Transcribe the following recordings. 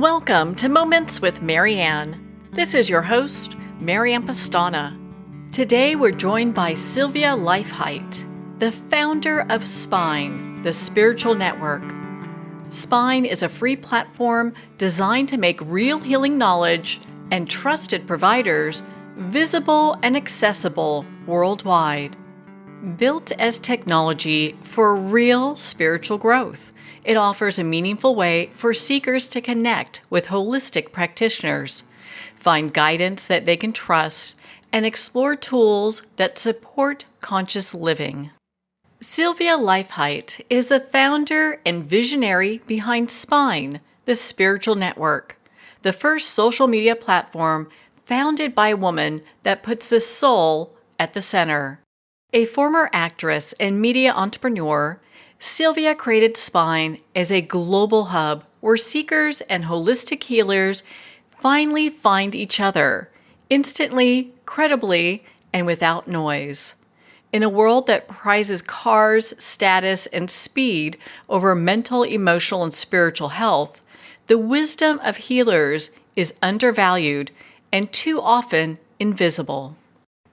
Welcome to Moments with Marianne. This is your host, Marianne Pastana. Today we're joined by Sylvia Leifheit, the founder of Spine, the spiritual network. Spine is a free platform designed to make real healing knowledge and trusted providers visible and accessible worldwide. Built as technology for real spiritual growth, it offers a meaningful way for seekers to connect with holistic practitioners, find guidance that they can trust, and explore tools that support conscious living. Sylvia Leifheit is the founder and visionary behind Spine, the spiritual network, the first social media platform founded by a woman that puts the soul at the center. A former actress and media entrepreneur, Sylvia created Spine as a global hub where seekers and holistic healers finally find each other, instantly, credibly, and without noise. In a world that prizes cars, status, and speed over mental, emotional, and spiritual health, the wisdom of healers is undervalued and too often invisible.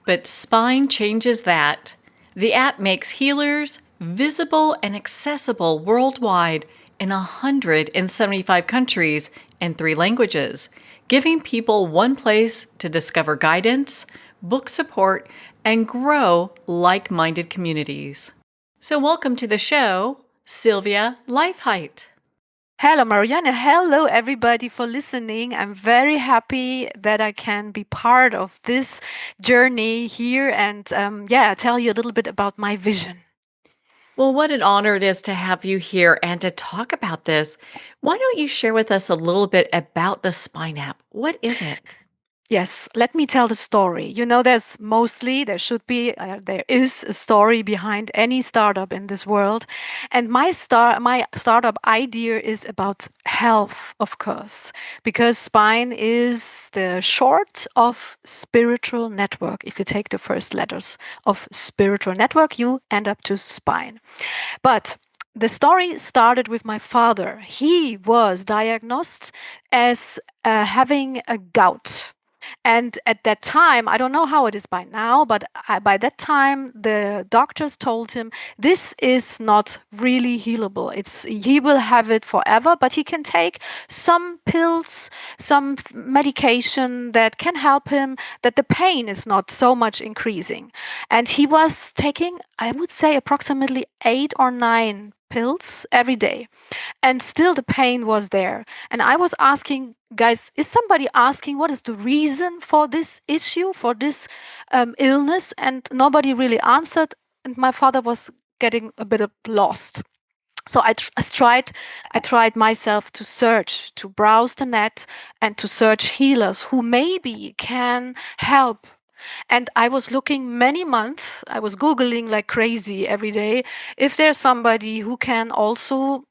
But Spine changes that. The app makes healers visible and accessible worldwide in 175 countries and 3 languages, giving people one place to discover guidance, book support, and grow like-minded communities. So welcome to the show, Sylvia Leifheit. Hello, Marianne. Hello, everybody, for listening. I'm very happy that I can be part of this journey here and tell you a little bit about my vision. Well, what an honor it is to have you here and to talk about this. Why don't you share with us a little bit about the Spine app? What is it? Yes, let me tell the story. You know, there is a story behind any startup in this world. And my startup idea is about health, of course, because Spine is the short of spiritual network. If you take the first letters of spiritual network, you end up to Spine. But the story started with my father. He was diagnosed as having a gout. And at that time, I don't know how it is by now, but by that time, the doctors told him this is not really healable. He will have it forever, but he can take some pills, some medication that can help him, that the pain is not so much increasing. And he was taking, I would say, approximately 8 or 9 pills every day. And still the pain was there. And I was asking, guys, is somebody asking what is the reason for this issue, for this illness? And nobody really answered. And my father was getting a bit lost. So I tried myself to search, to browse the net and to search healers who maybe can help. And I was looking many months, I was Googling like crazy every day, if there's somebody who can also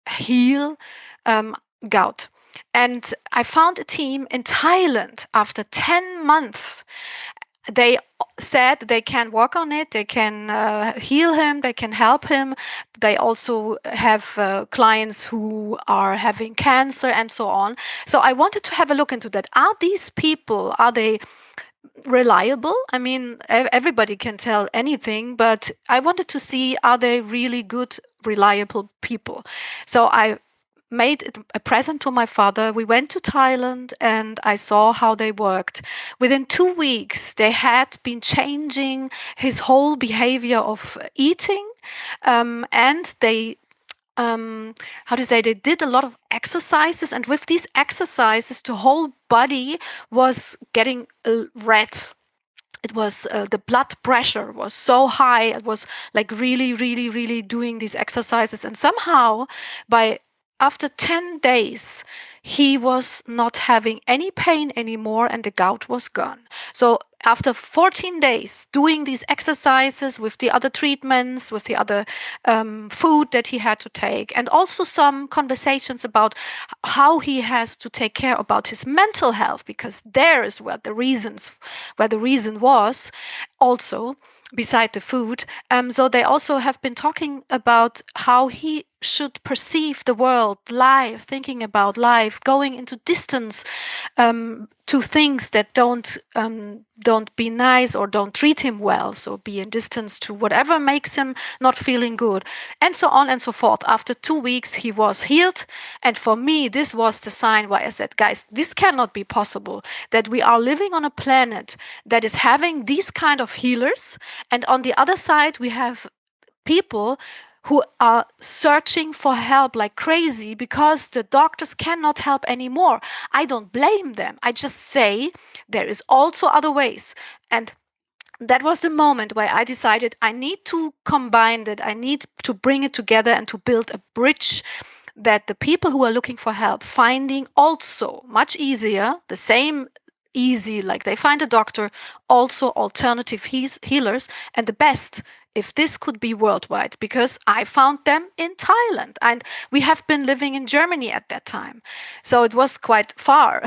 heal gout. And I found a team in Thailand after 10 months. They said they can work on it, they can heal him, they can help him. They also have clients who are having cancer and so on. So I wanted to have a look into that. Are these people, are they reliable? I mean, everybody can tell anything, but I wanted to see, are they really good, reliable people? So I made a present to my father. We went to Thailand and I saw how they worked. Within 2 weeks, they had been changing his whole behavior of eating, and they they did a lot of exercises, and with these exercises the whole body was getting red. It was the blood pressure was so high. It was like really doing these exercises, and somehow after 10 days he was not having any pain anymore and the gout was gone. So after 14 days doing these exercises with the other treatments, with the other food that he had to take, and also some conversations about how he has to take care about his mental health, because there is where the reason was also beside the food. So they also have been talking about how he should perceive the world, life, thinking about life, going into distance to things that don't be nice or don't treat him well. So be in distance to whatever makes him not feeling good, and so on and so forth. After 2 weeks, he was healed, and for me, this was the sign why I said, guys, this cannot be possible. That we are living on a planet that is having these kind of healers, and on the other side, we have people who are searching for help like crazy because the doctors cannot help anymore. I don't blame them. I just say there is also other ways. And that was the moment where I decided I need to combine that. I need to bring it together and to build a bridge that the people who are looking for help finding also much easier, the same easy like they find a doctor, also alternative healers, and the best if this could be worldwide, because I found them in Thailand and we have been living in Germany at that time. So it was quite far.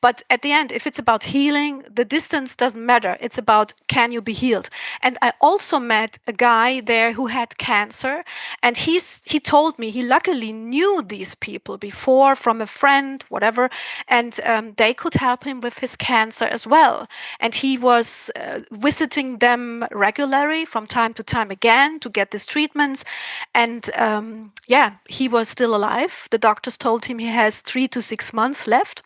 But at the end, if it's about healing, the distance doesn't matter. It's about can you be healed? And I also met a guy there who had cancer, and he told me he luckily knew these people before from a friend, whatever, and they could help him with his cancer as well. And he was visiting them regularly from time to time again to get these treatments. And yeah, he was still alive. The doctors told him he has 3 to 6 months left.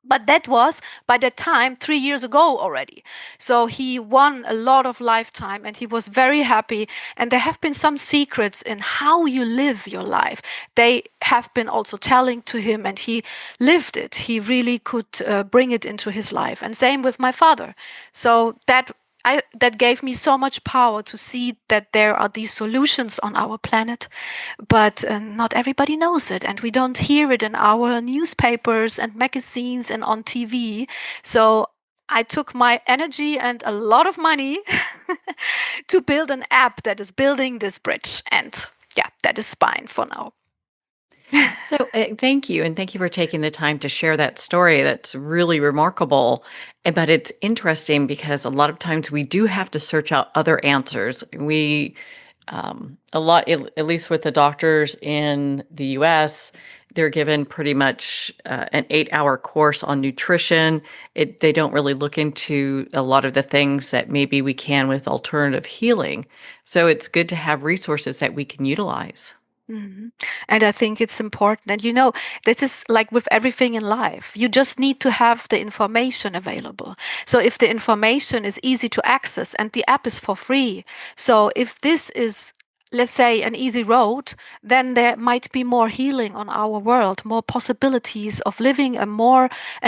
But that was by that time 3 years ago already. So he won a lot of lifetime and he was very happy. And there have been some secrets in how you live your life. They have been also telling to him, and he lived it. He really could bring it into his life. And same with my father. So that gave me so much power to see that there are these solutions on our planet, but not everybody knows it, and we don't hear it in our newspapers and magazines and on TV. So I took my energy and a lot of money to build an app that is building this bridge, and yeah, that is Spine for now. So, thank you. And thank you for taking the time to share that story. That's really remarkable. But it's interesting because a lot of times we do have to search out other answers. A lot, at least with the doctors in the US, they're given pretty much an 8-hour course on nutrition. They don't really look into a lot of the things that maybe we can with alternative healing. So it's good to have resources that we can utilize. And I think it's important. And this is like with everything in life. You just need to have the information available. So if the information is easy to access and the app is for free, so if this is, let's say, an easy road, then there might be more healing on our world, more possibilities of living a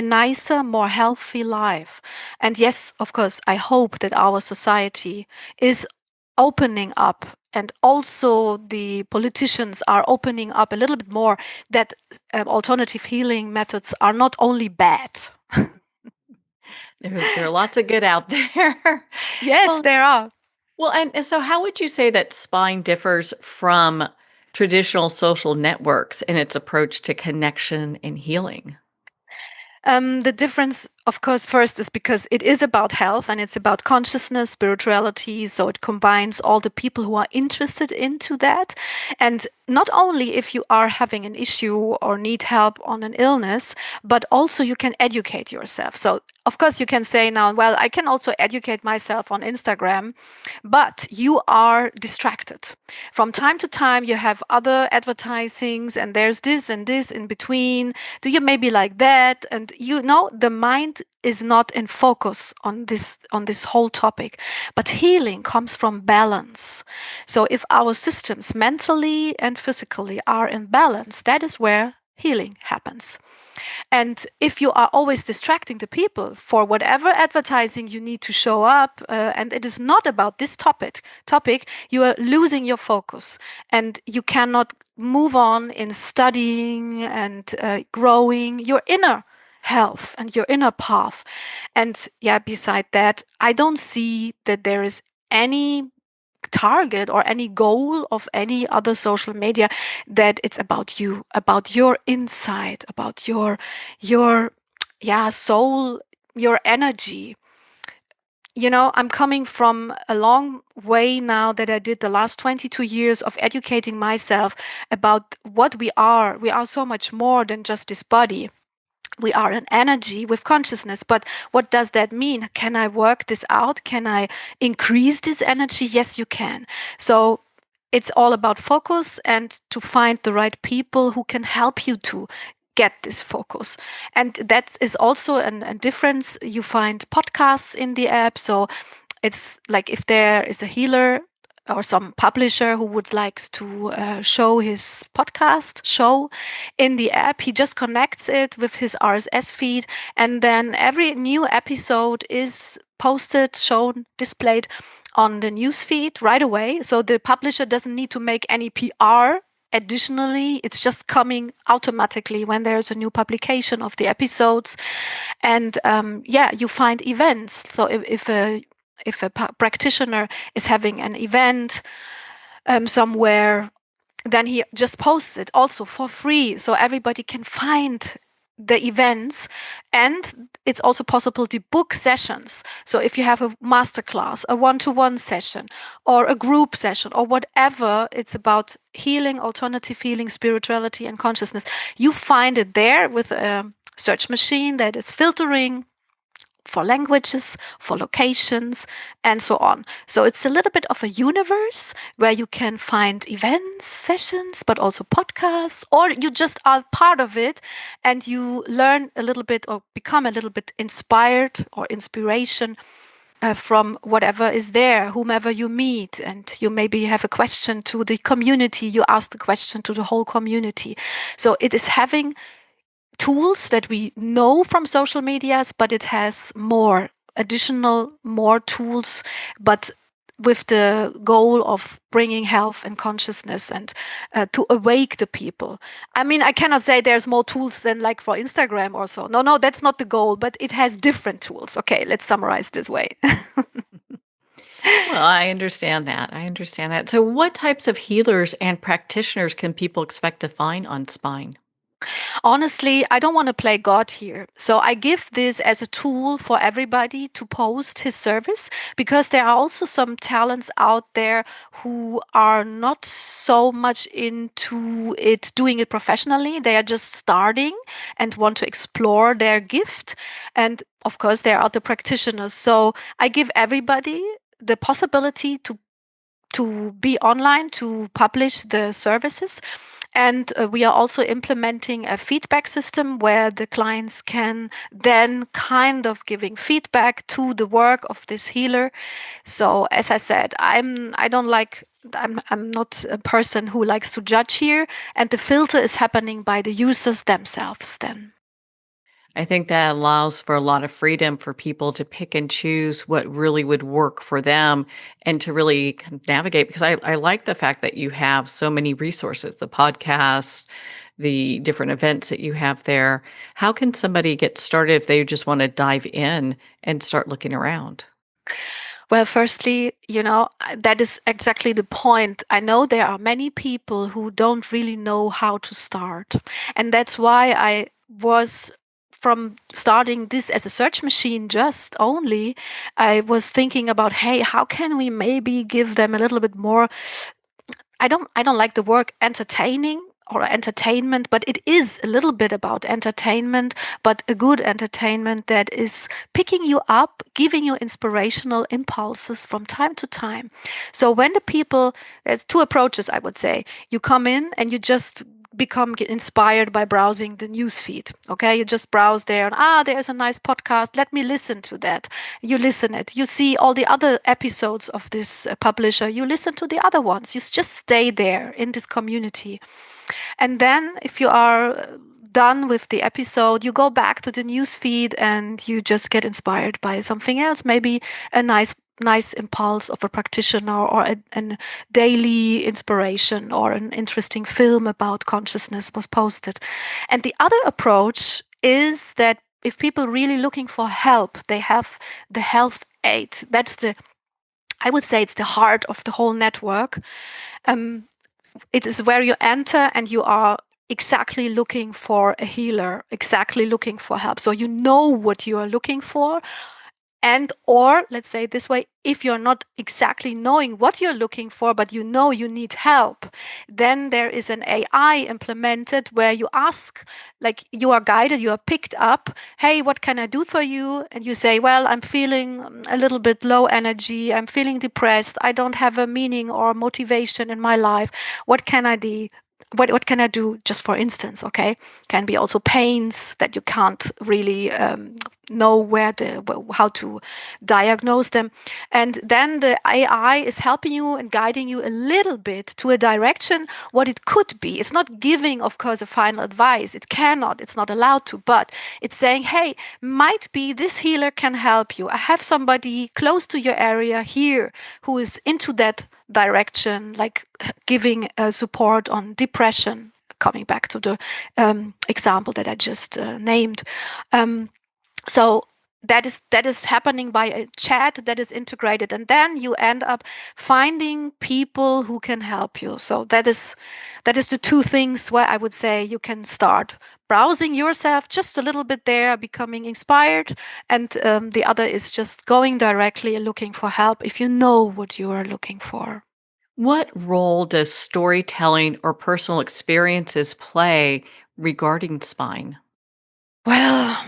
nicer, more healthy life. And yes, of course, I hope that our society is opening up, and also the politicians are opening up a little bit more, that alternative healing methods are not only bad. There are lots of good out there. Yes, Well, there are. well, and so how would you say that spine differs from traditional social networks in its approach to connection and healing? The difference, of course, first is because it is about health and it's about consciousness, spirituality. So it combines all the people who are interested into that. And not only if you are having an issue or need help on an illness, but also you can educate yourself. So of course you can say now, well, I can also educate myself on Instagram, but you are distracted. From time to time, you have other advertisings and there's this and this in between. Do you maybe like that? And the mind is not in focus on this whole topic. But healing comes from balance. So if our systems mentally and physically are in balance, that is where healing happens. And if you are always distracting the people for whatever advertising you need to show up, and it is not about this topic, you are losing your focus, and you cannot move on in studying and growing your inner health and your inner path. And yeah, beside that, I don't see that there is any target or any goal of any other social media, that it's about you, about your insight, about your soul, your energy. I'm coming from a long way now that I did the last 22 years of educating myself about what we are. We are so much more than just this body. We are an energy with consciousness. But what does that mean? Can I work this out? Can I increase this energy? Yes, you can. So it's all about focus and to find the right people who can help you to get this focus. And that is also a difference. You find podcasts in the app. So it's like if there is a healer or some publisher who would like to show his podcast show in the app, he just connects it with his RSS feed, and then every new episode is posted, shown, displayed on the news feed right away. So the publisher doesn't need to make any PR. Additionally, it's just coming automatically when there's a new publication of the episodes. And yeah, you find events. So if a practitioner is having an event somewhere, then he just posts it also for free, so everybody can find the events. And it's also possible to book sessions. So if you have a masterclass, a one-to-one session, or a group session, or whatever, it's about healing, alternative healing, spirituality, and consciousness. You find it there with a search machine that is filtering for languages, for locations, and so on. So it's a little bit of a universe where you can find events, sessions, but also podcasts, or you just are part of it and you learn a little bit or become a little bit inspired or inspiration from whatever is there, whomever you meet. And you maybe have a question to the community, you ask the question to the whole community. So it is having tools that we know from social medias, but it has more tools, but with the goal of bringing health and consciousness and to awake the people. I mean, I cannot say there's more tools than like for Instagram or so. No, no, that's not the goal, but it has different tools. Okay, let's summarize this way. Well, I understand that. I understand that. So, what types of healers and practitioners can people expect to find on Spine? Honestly, I don't want to play God here. So I give this as a tool for everybody to post his service, because there are also some talents out there who are not so much into it, doing it professionally. They are just starting and want to explore their gift. And of course, there are the practitioners. So I give everybody the possibility to be online, to publish the services. And we are also implementing a feedback system where the clients can then kind of giving feedback to the work of this healer. So as I said, I'm not a person who likes to judge here, and the filter is happening by the users themselves then. I think that allows for a lot of freedom for people to pick and choose what really would work for them and to really kind of navigate. Because I like the fact that you have so many resources, the podcast, the different events that you have there. How can somebody get started if they just want to dive in and start looking around? Well, firstly, that is exactly the point. I know there are many people who don't really know how to start. And that's why I was from starting this as a search machine just only, I was thinking about, hey, how can we maybe give them a little bit more. I don't like the word entertaining or entertainment, but it is a little bit about entertainment, but a good entertainment that is picking you up, giving you inspirational impulses from time to time. So when the people, there's two approaches, I would say. You come in and you just become inspired by browsing the news feed. Okay, you just browse there and there's a nice podcast. Let me listen to that. You listen it. You see all the other episodes of this publisher. You listen to the other ones. You just stay there in this community. And then if you are done with the episode, you go back to the news feed and you just get inspired by something else, maybe a nice impulse of a practitioner or a daily inspiration or an interesting film about consciousness was posted. And the other approach is that if people really looking for help, they have the health aid. I would say it's the heart of the whole network. Um, it is where you enter and you are exactly looking for a healer, exactly looking for help. So you know what you are looking for, And or let's say this way, if you're not exactly knowing what you're looking for, but you know you need help, then there is an AI implemented where you ask, like you are guided, you are picked up, hey, what can I do for you? And you say, well, I'm feeling a little bit low energy, I'm feeling depressed, I don't have a meaning or motivation in my life. What can I do? What can I do, just for instance? Okay, can be also pains that you can't really know how to diagnose them, and then the AI is helping you and guiding you a little bit to a direction what it could be. It's not giving, of course, a final advice. It cannot. It's not allowed to. But it's saying, hey, might be this healer can help you. I have somebody close to your area here who is into that direction, like giving support on depression, coming back to the example that I just named. Um, so that is happening by a chat that is integrated, and then you end up finding people who can help you. So that is the two things where I would say you can start browsing yourself just a little bit there, becoming inspired, and the other is just going directly and looking for help if you know what you are looking for. What role does storytelling or personal experiences play regarding spine? Well,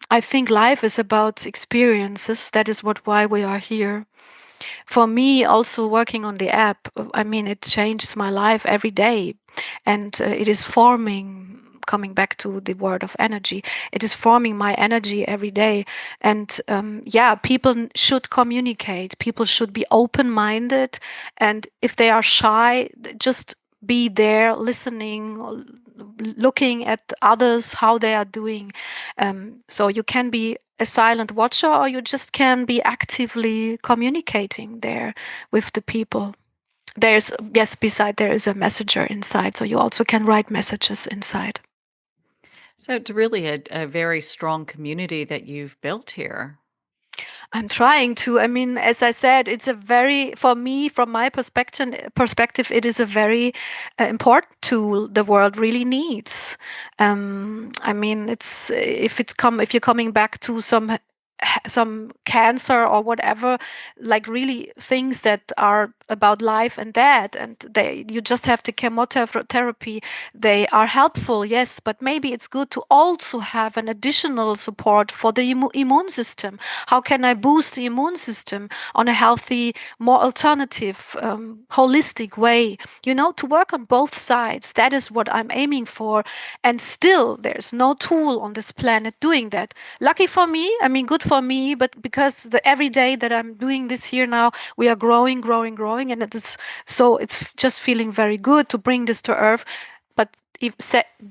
I think life is about experiences. That is why we are here. For me, also working on the app, I mean, it changes my life every day, and it is forming. Coming back to the word of energy, it is forming my energy every day. And yeah, people should communicate. People should be open-minded, and if they are shy, just be there, listening, looking at others how they are doing. So you can be a silent watcher, or you just can be actively communicating there with the people. There's, yes, beside there is a messenger inside, so you also can write messages inside. So it's really a very strong community that you've built here. I'm trying to. I mean, as I said, it's a very, for me, from my perspective, it is a very important tool the world really needs. I mean, if you're coming back to some cancer or whatever, like really things that are about life and death, and you just have the chemotherapy. They are helpful, yes, but maybe it's good to also have an additional support for the immune system. How can I boost the immune system on a healthy, more alternative, holistic way? To work on both sides. That is what I'm aiming for. And still, there's no tool on this planet doing that. Lucky for me, I mean, good for me, but because every day that I'm doing this here now, we are growing, growing, growing, and it's just feeling very good to bring this to Earth. But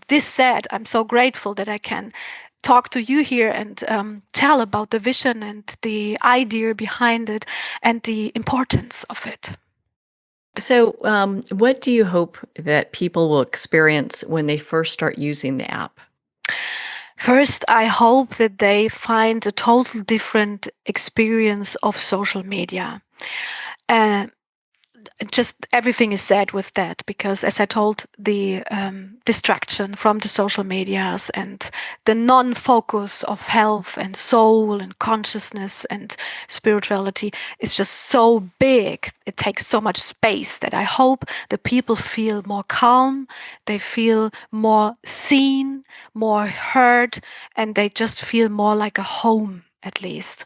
this said, I'm so grateful that I can talk to you here and tell about the vision and the idea behind it and the importance of it. So, what do you hope that people will experience when they first start using the app? First, I hope that they find a total different experience of social media. Uh, just everything is said with that, because as I told, the distraction from the social medias and the non-focus of health and soul and consciousness and spirituality is just so big. It takes so much space that I hope the people feel more calm, they feel more seen, more heard, and they just feel more like a home, at least.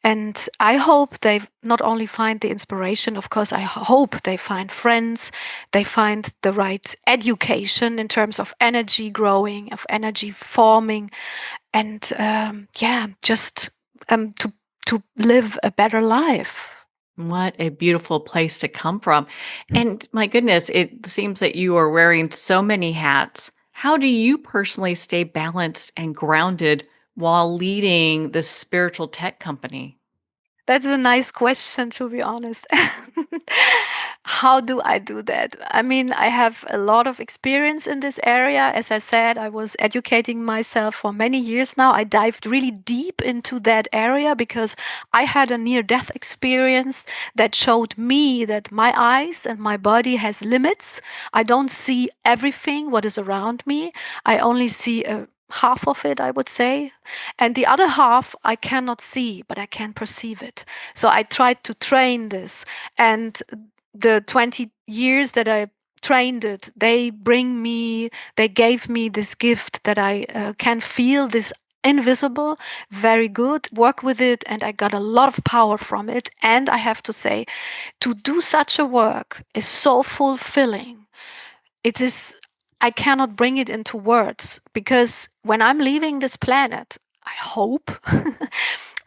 And I hope they not only find the inspiration, of course, I hope they find friends, they find the right education in terms of energy growing, of energy forming, and yeah, just to live a better life. What a beautiful place to come from. And my goodness, it seems that you are wearing so many hats. How do you personally stay balanced and grounded while leading this spiritual tech company? That's a nice question, to be honest. How do I do that? I mean, I have a lot of experience in this area. As I said, I was educating myself for many years now. I dived really deep into that area because I had a near death experience that showed me that my eyes and my body has limits. I don't see everything what is around me. I only see a half of it, I would say. And the other half I cannot see, but I can perceive it. So I tried to train this. And the 20 years that I trained it, they gave me this gift that I can feel this invisible, very good, work with it, and I got a lot of power from it. And I have to say, to do such a work is so fulfilling. It is, I cannot bring it into words because when I'm leaving this planet, I hope,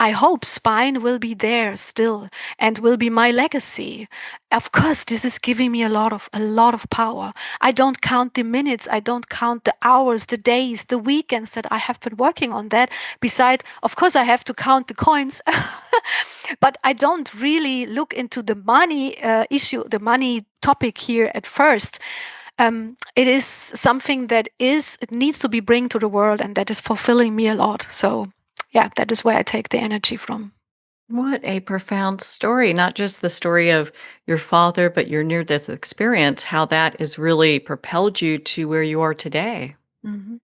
I hope spine will be there still and will be my legacy. Of course, this is giving me a lot of power. I don't count the minutes, I don't count the hours, the days, the weekends that I have been working on that. Beside, of course, I have to count the coins, but I don't really look into the money issue, the money topic here at first. It is something that it needs to be bring to the world, and that is fulfilling me a lot. So yeah, that is where I take the energy from. What a profound story. Not just the story of your father, but your near death experience, how that has really propelled you to where you are today. Mhm.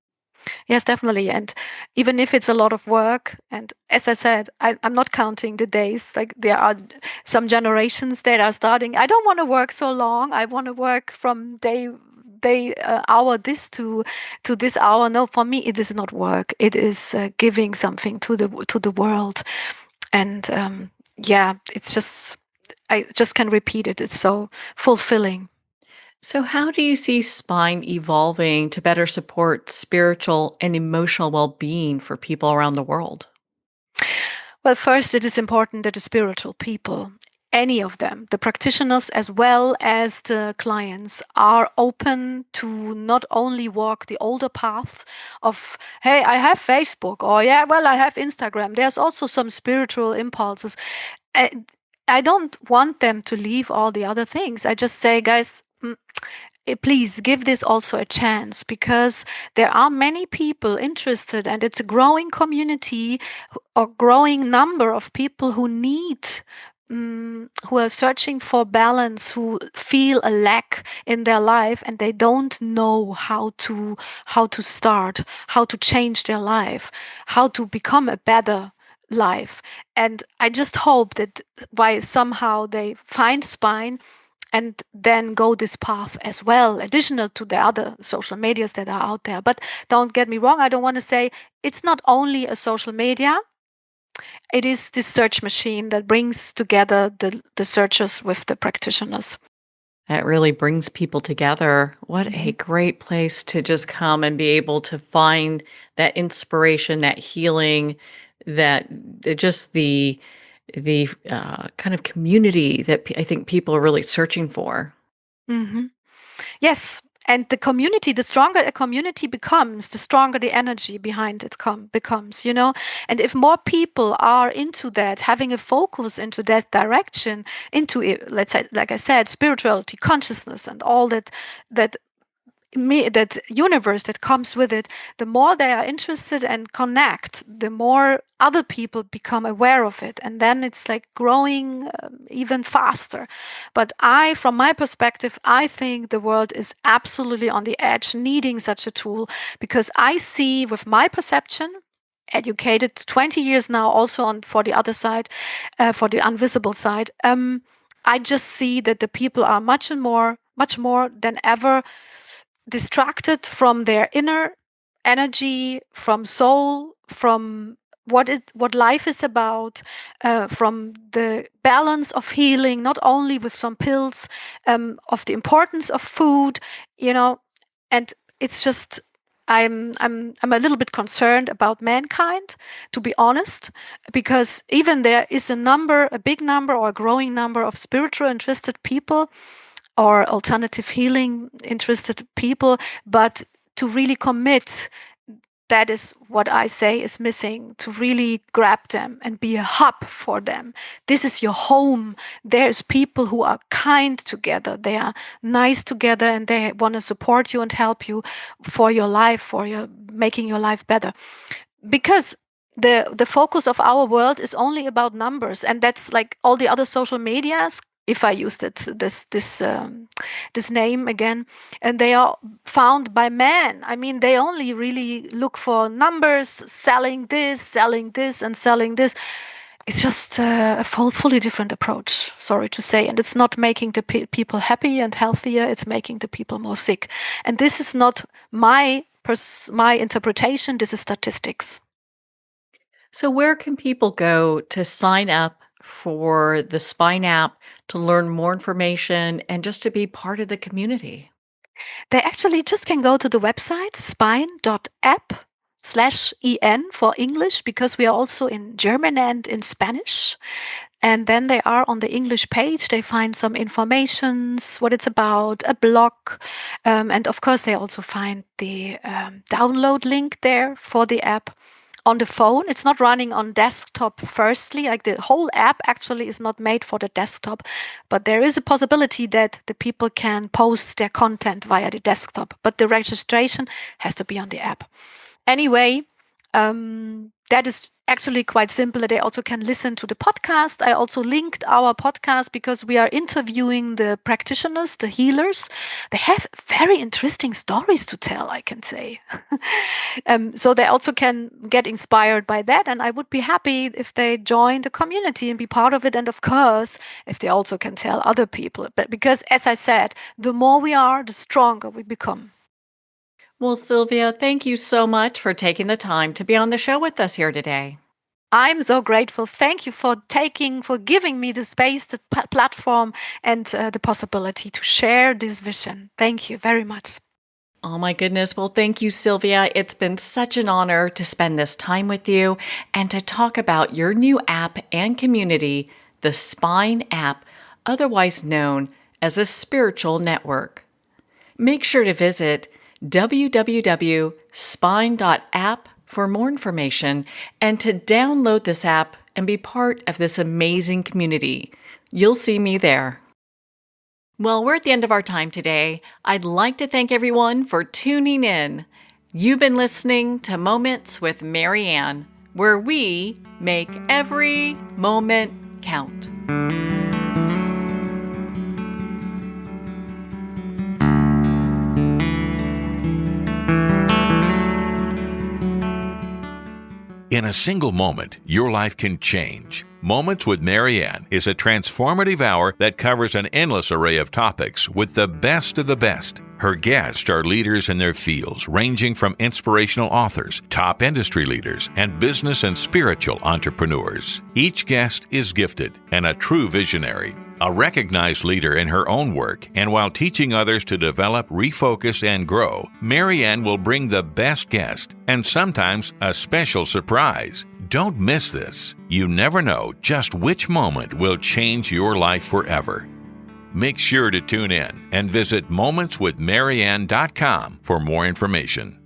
Yes, definitely. And even if it's a lot of work, and as I said, I'm not counting the days. Like there are some generations that are starting. I don't want to work so long. I want to work from hour this to this hour. No, for me it is not work. It is giving something to the world. And yeah, it's just I just can repeat it. It's so fulfilling. So, how do you see spine evolving to better support spiritual and emotional well being for people around the world? Well, first, it is important that the spiritual people, any of them, the practitioners as well as the clients, are open to not only walk the older path of, hey, I have Facebook, or yeah, well, I have Instagram. There's also some spiritual impulses. I, I don't want them to leave all the other things. I just say, guys, please give this also a chance because there are many people interested and it's a growing community or growing number of people who need who are searching for balance, who feel a lack in their life and they don't know how to start, how to change their life, how to become a better life. And I just hope that by somehow they find spine and then go this path as well, additional to the other social medias that are out there. But don't get me wrong, I don't want to say it's not only a social media, it is this search machine that brings together the searchers with the practitioners. That really brings people together. What a Mhm. great place to just come and be able to find that inspiration, that healing, that just the kind of community that I think people are really searching for. Mhm. Yes. And the community, the stronger a community becomes, the stronger the energy behind it becomes, you know? And if more people are into that, having a focus into that direction, into it, let's say, like I said, spirituality, consciousness, and all that that universe that comes with it, the more they are interested and connect, the more other people become aware of it, and then it's like growing even faster. But from my perspective, I think the world is absolutely on the edge needing such a tool, because I see with my perception, educated 20 years now also on for the other side, for the invisible side, I just see that the people are much more than ever distracted from their inner energy, from soul, from what life is about, from the balance of healing, not only with some pills, of the importance of food, you know, and it's just. I'm a little bit concerned about mankind, to be honest, because even there is a big number or a growing number of spiritual interested people or alternative healing interested people, but to really commit, that is what I say is missing, to really grab them and be a hub for them. This is your home. There's people who are kind together, they are nice together, and they want to support you and help you for your life, for your making your life better. Because the focus of our world is only about numbers, and that's like all the other social medias. if I use this name again, and they are found by men. I mean, they only really look for numbers, selling this, and selling this. It's just a fully different approach, sorry to say. And it's not making the people happy and healthier, it's making the people more sick. And this is not my interpretation, this is statistics. So, where can people go to sign up for the Spine app, to learn more information, and just to be part of the community? They actually just can go to the website spine.app/en for English, because we are also in German and in Spanish. And then they are on the English page. They find some informations, what it's about, a blog. And of course, they also find the download link there for the app. On the phone, it's not running on desktop firstly, like the whole app actually is not made for the desktop, but there is a possibility that the people can post their content via the desktop, but the registration has to be on the app. Anyway, that is actually quite simple. They also can listen to the podcast. I also linked our podcast because we are interviewing the practitioners, the healers. They have very interesting stories to tell, I can say. So they also can get inspired by that. And I would be happy if they join the community and be part of it. And of course, if they also can tell other people. But because, as I said, the more we are, the stronger we become. Well, Sylvia, thank you so much for taking the time to be on the show with us here today. I'm so grateful. Thank you for giving me the space, the platform, and the possibility to share this vision. Thank you very much. Oh my goodness. Well, thank you, Sylvia. It's been such an honor to spend this time with you and to talk about your new app and community, the Spine app, otherwise known as a spiritual network. Make sure to visit www.spine.app for more information and to download this app and be part of this amazing community. You'll see me there. Well, we're at the end of our time today. I'd like to thank everyone for tuning in. You've been listening to Moments with Marianne, where we make every moment count. In a single moment, your life can change. Moments with Marianne is a transformative hour that covers an endless array of topics with the best of the best. Her guests are leaders in their fields, ranging from inspirational authors, top industry leaders, and business and spiritual entrepreneurs. Each guest is gifted and a true visionary, a recognized leader in her own work, and while teaching others to develop, refocus, and grow, Marianne will bring the best guest and sometimes a special surprise. Don't miss this. You never know just which moment will change your life forever. Make sure to tune in and visit momentswithmarianne.com for more information.